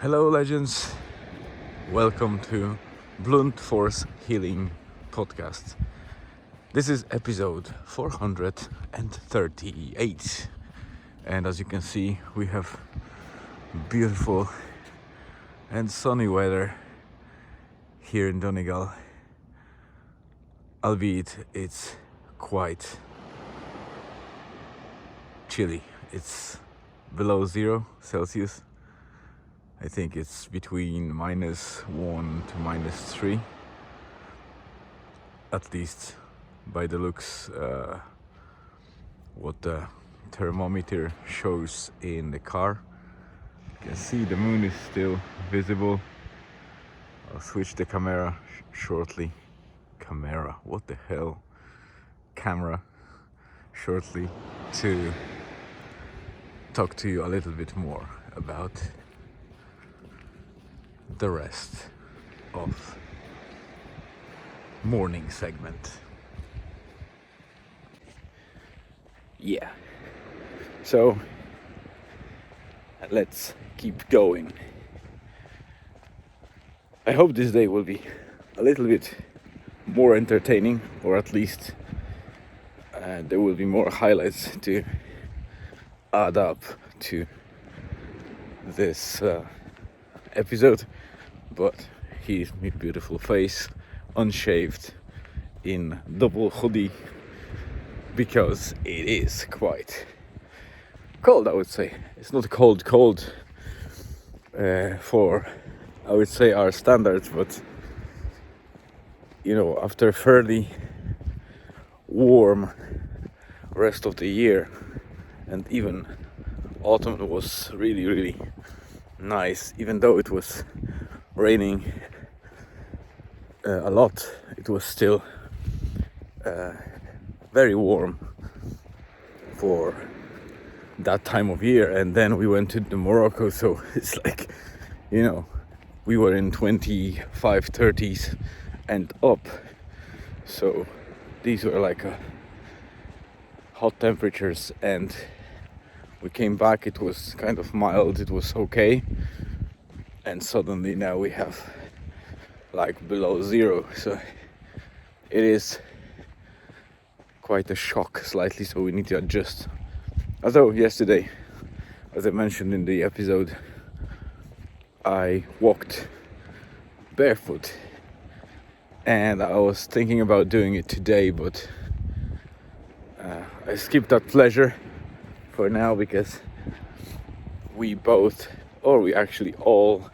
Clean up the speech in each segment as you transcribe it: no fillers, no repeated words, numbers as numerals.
Hello legends, welcome to Blunt Force Healing Podcast. This is episode 438, and as you can see we have beautiful and sunny weather here in Donegal, albeit it's quite chilly. It's below 0 Celsius. I think it's between -1 to -3, at least by the looks what the thermometer shows in the car. You can see the moon is still visible. I'll switch the camera shortly. Camera shortly to talk to you a little bit more about the rest of morning segment. Yeah, so let's keep going. I hope this day will be a little bit more entertaining, or at least there will be more highlights to add up to this episode. But here's my beautiful face, unshaved, in double hoodie, because it is quite cold, I would say. It's not cold for, I would say, our standards, but you know, after a fairly warm rest of the year, and even autumn was really nice, even though it was raining a lot, it was still very warm for that time of year. And then we went to Morocco, so it's like, you know, we were in 25, 30s and up, so these were like hot temperatures. And we came back, it was kind of mild, it was okay, and suddenly now we have like below 0, so it is quite a shock slightly, so we need to adjust. Although yesterday, as I mentioned in the episode, I walked barefoot, and I was thinking about doing it today, but I skipped that pleasure for now, because we actually all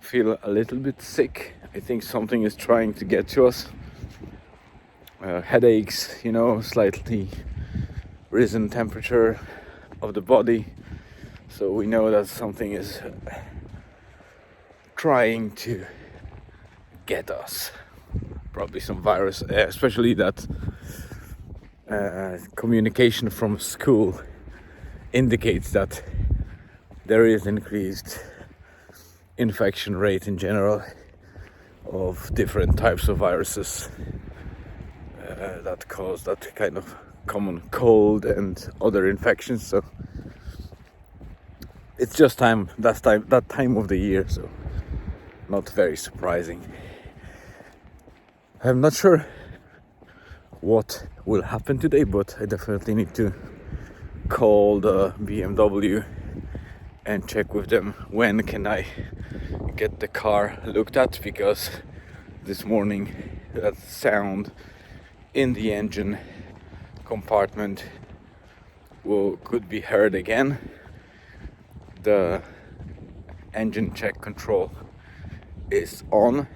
feel a little bit sick. I think something is trying to get to us. Headaches, you know, slightly risen temperature of the body. So we know that something is trying to get us. Probably some virus, especially that communication from school indicates that there is increased infection rate in general of different types of viruses that cause that kind of common cold and other infections. So it's just that time of the year, so not very surprising. I'm not sure what will happen today, but I definitely need to call the BMW and check with them when can I get the car looked at, because this morning that sound in the engine compartment could be heard again. The engine check control is on.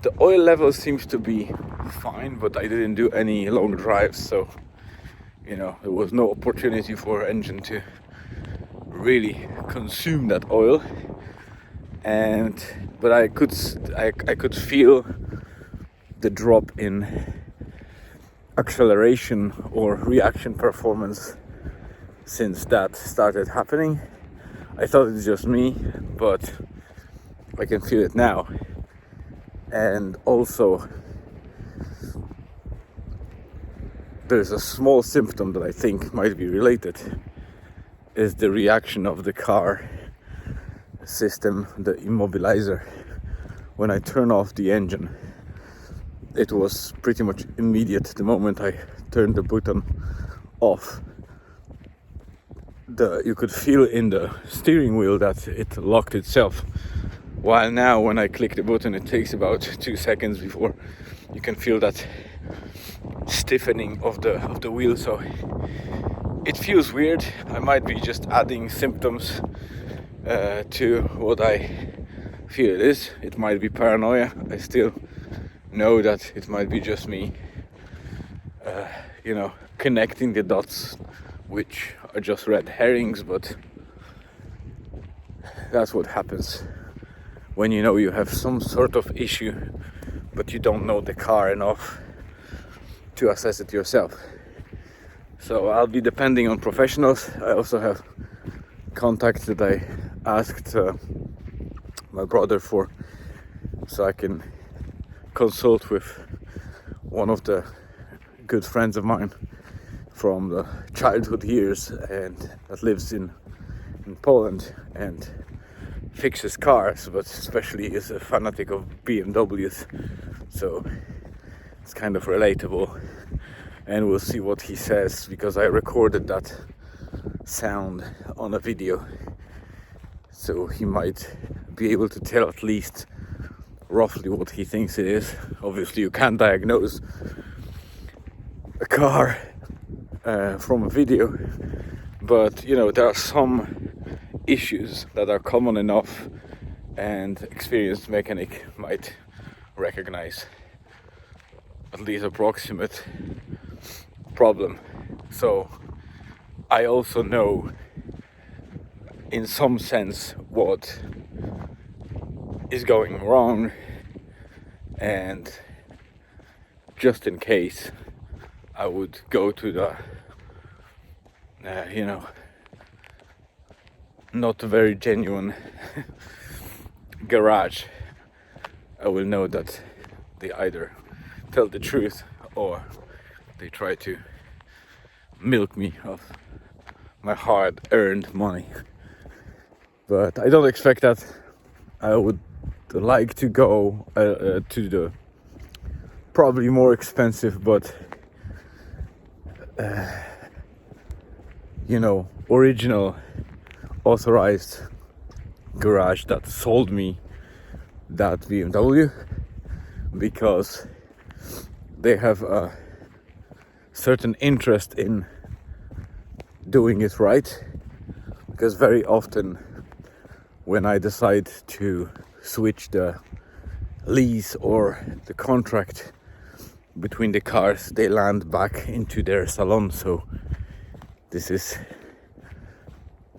The oil level seems to be fine, but I didn't do any long drives, so you know, there was no opportunity for engine to really consume that oil. But I could feel the drop in acceleration or reaction performance since that started happening. I thought it was just me, but I can feel it now. And also there's a small symptom that I think might be related, is the reaction of the car system, the immobilizer, when I turn off the engine, it was pretty much immediate. The moment I turned the button off, you could feel in the steering wheel that it locked itself. While now, when I click the button, it takes about 2 seconds before you can feel that stiffening of the wheel. So it feels weird. I might be just adding symptoms to what I feel it is. It might be paranoia. I still know that it might be just me, connecting the dots, which are just red herrings, but that's what happens when you have some sort of issue, but you don't know the car enough to assess it yourself. So I'll be depending on professionals. I also have contacts that I asked my brother for, so I can consult with one of the good friends of mine from the childhood years and that lives in Poland and fixes cars, but especially is a fanatic of BMWs, so it's kind of relatable. And we'll see what he says, because I recorded that sound on a video, so he might be able to tell at least roughly what he thinks it is. Obviously you can't diagnose a car from a video, but there are some issues that are common enough and experienced mechanic might recognize at least approximate problem. So I also know in some sense what is going wrong, and just in case I would go to the not very genuine garage, I will know that they either tell the truth or they try to milk me of my hard-earned money. But I don't expect that. I would like to go to the probably more expensive but original authorized garage that sold me that BMW, because they have a certain interest in doing it right. Because very often when I decide to switch the lease or the contract between the cars, they land back into their salon. So this is,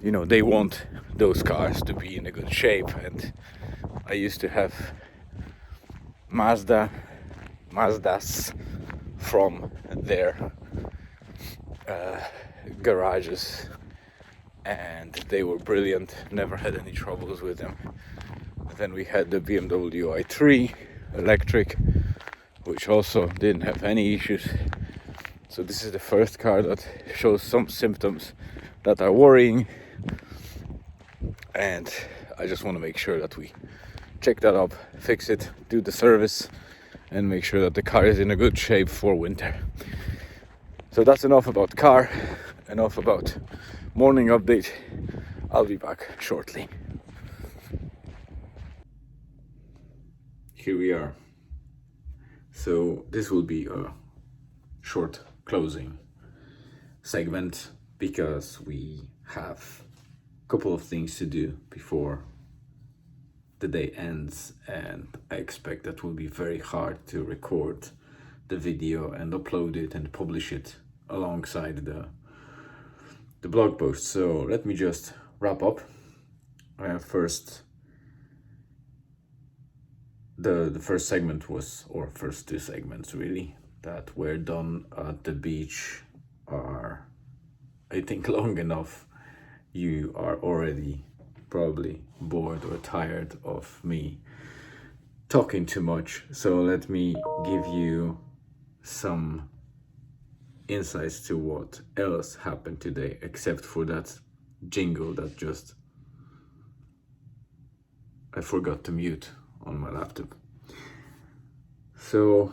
they want those cars to be in a good shape. And I used to have Mazdas from their garages, and they were brilliant, never had any troubles with them. Then we had the BMW i3 electric, which also didn't have any issues. So this is the first car that shows some symptoms that are worrying, and I just want to make sure that we check that up, fix it, do the service, and make sure that the car is in a good shape for winter. So that's enough about the car, enough about morning update. I'll be back shortly. Here we are. So this will be a short closing segment because we have a couple of things to do before the day ends, and I expect that will be very hard to record the video and upload it and publish it alongside the blog post. So let me just wrap up. First, the first segment was, or first two segments really, that were done at the beach are, I think, long enough. You are already probably bored or tired of me talking too much. So let me give you some insights to what else happened today, except for that jingle that just I forgot to mute on my laptop. So,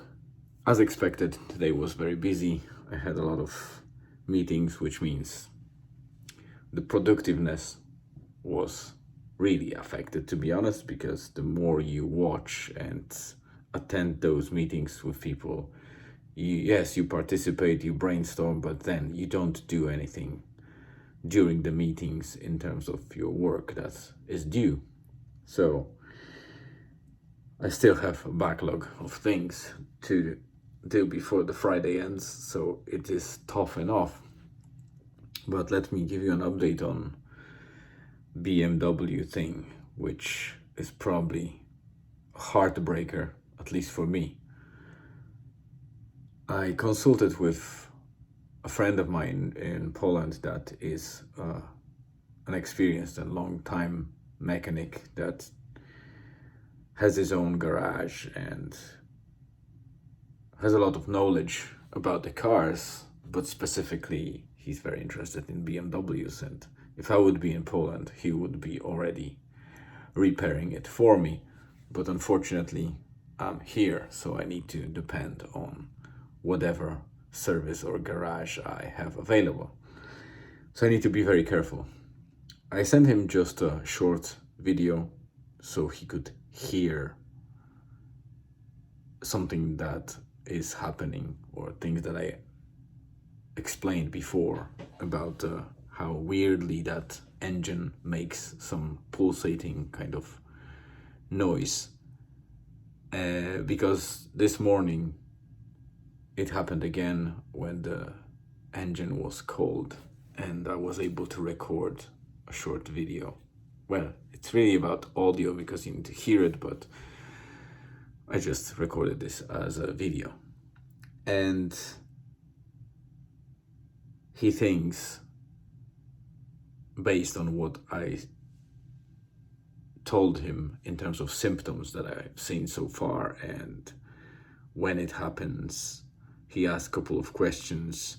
as expected, today was very busy. I had a lot of meetings, which means the productiveness was really affected, to be honest, because the more you watch and attend those meetings with people, yes, you participate, you brainstorm, but then you don't do anything during the meetings in terms of your work that is due. So I still have a backlog of things to do before the Friday ends, so it is tough enough. But let me give you an update on BMW thing, which is probably a heartbreaker, at least for me. I consulted with a friend of mine in Poland that is an experienced and long-time mechanic that has his own garage and has a lot of knowledge about the cars, but specifically he's very interested in BMWs, and if I would be in Poland, he would be already repairing it for me. But unfortunately, I'm here, so I need to depend on whatever service or garage I have available. So I need to be very careful. I sent him just a short video so he could hear something that is happening, or things that I explained before about how weirdly that engine makes some pulsating kind of noise. Because this morning it happened again when the engine was cold, and I was able to record a short video. Well, it's really about audio because you need to hear it, but I just recorded this as a video. And he thinks, based on what I told him in terms of symptoms that I've seen so far and when it happens, he asked a couple of questions,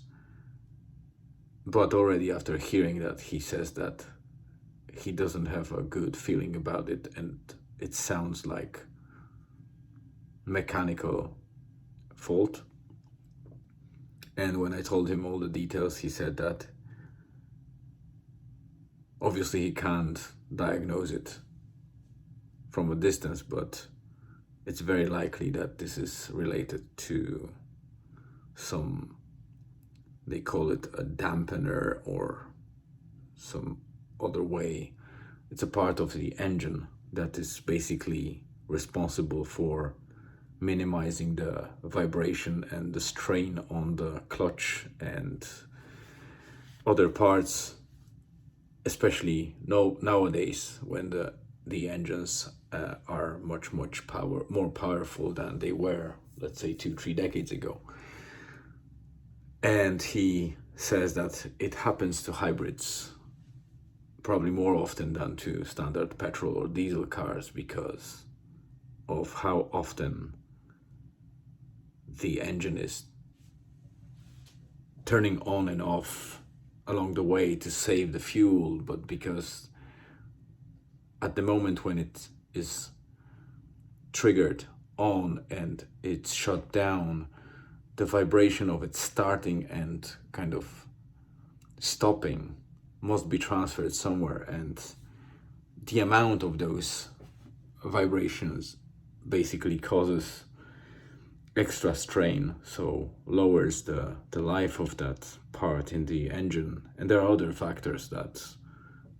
but already after hearing that, he says that he doesn't have a good feeling about it, and it sounds like mechanical fault. And when I told him all the details, he said that obviously he can't diagnose it from a distance, but it's very likely that this is related to some, they call it a dampener or some other way. It's a part of the engine that is basically responsible for minimizing the vibration and the strain on the clutch and other parts, especially nowadays when the engines are much more powerful than they were, let's say 2-3 decades ago. And he says that it happens to hybrids probably more often than to standard petrol or diesel cars because of how often the engine is turning on and off along the way to save the fuel, but because at the moment when it is triggered on and it's shut down, the vibration of it starting and kind of stopping must be transferred somewhere, and the amount of those vibrations basically causes extra strain, so lowers the life of that part in the engine. And there are other factors that,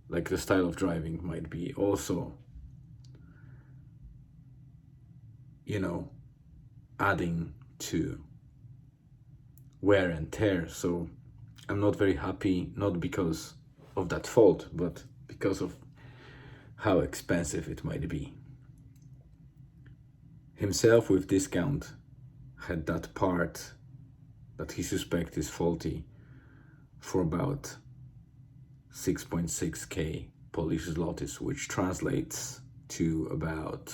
like the style of driving, might be also, adding to wear and tear. So I'm not very happy, not because of that fault, but because of how expensive it might be. Himself, with discount, had that part that he suspects is faulty for about 6.6k Polish zlotys, which translates to about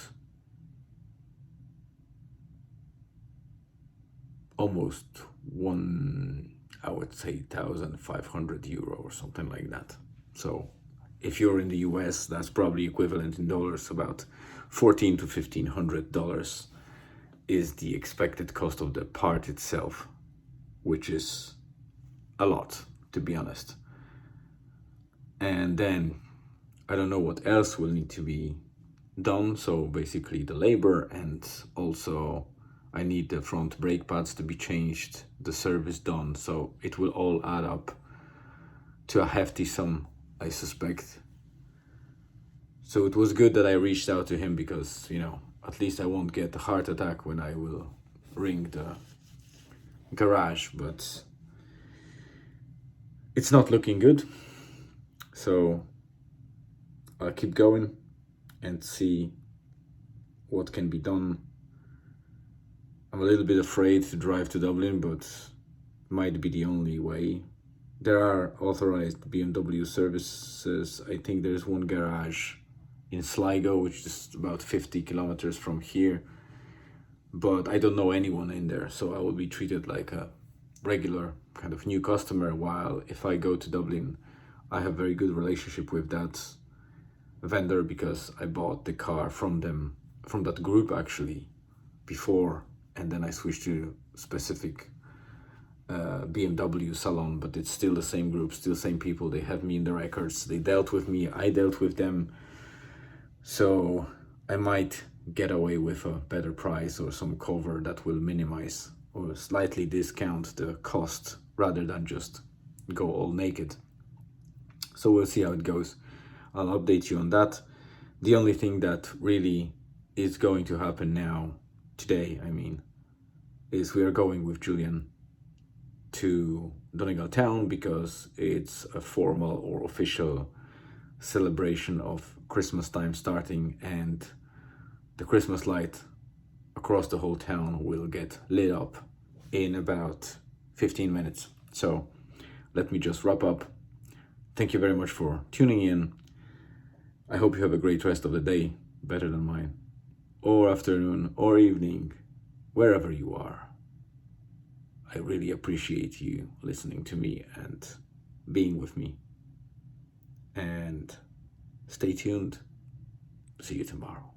almost I would say 1,500 euro or something like that. So if you're in the US, that's probably equivalent in dollars, about $1,400 to $1,500 is the expected cost of the part itself, which is a lot, to be honest. And then I don't know what else will need to be done. So basically the labor, and also I need the front brake pads to be changed, the service done. So it will all add up to a hefty sum, I suspect. So it was good that I reached out to him, because, you know, at least I won't get a heart attack when I will ring the garage, but it's not looking good. So I'll keep going and see what can be done. I'm a little bit afraid to drive to Dublin, but might be the only way. There are authorized BMW services. I think there's one garage in Sligo, which is about 50 kilometers from here, but I don't know anyone in there, so I will be treated like a regular kind of new customer, while if I go to Dublin, I have very good relationship with that vendor, because I bought the car from them, from that group actually, before, and then I switched to specific BMW salon, but it's still the same group, still the same people. They have me in the records, they dealt with me, I dealt with them, so I might get away with a better price or some cover that will minimize or slightly discount the cost, rather than just go all naked. So we'll see how it goes. I'll update you on that. The only thing that really is going to happen now, today I mean, is we are going with Julian to Donegal town, because it's a formal or official celebration of Christmas time starting, and the Christmas light across the whole town will get lit up in about 15 minutes. So let me just wrap up. Thank you very much for tuning in. I hope you have a great rest of the day, better than mine, or afternoon, or evening, wherever you are. I really appreciate you listening to me and being with me. And stay tuned. See you tomorrow.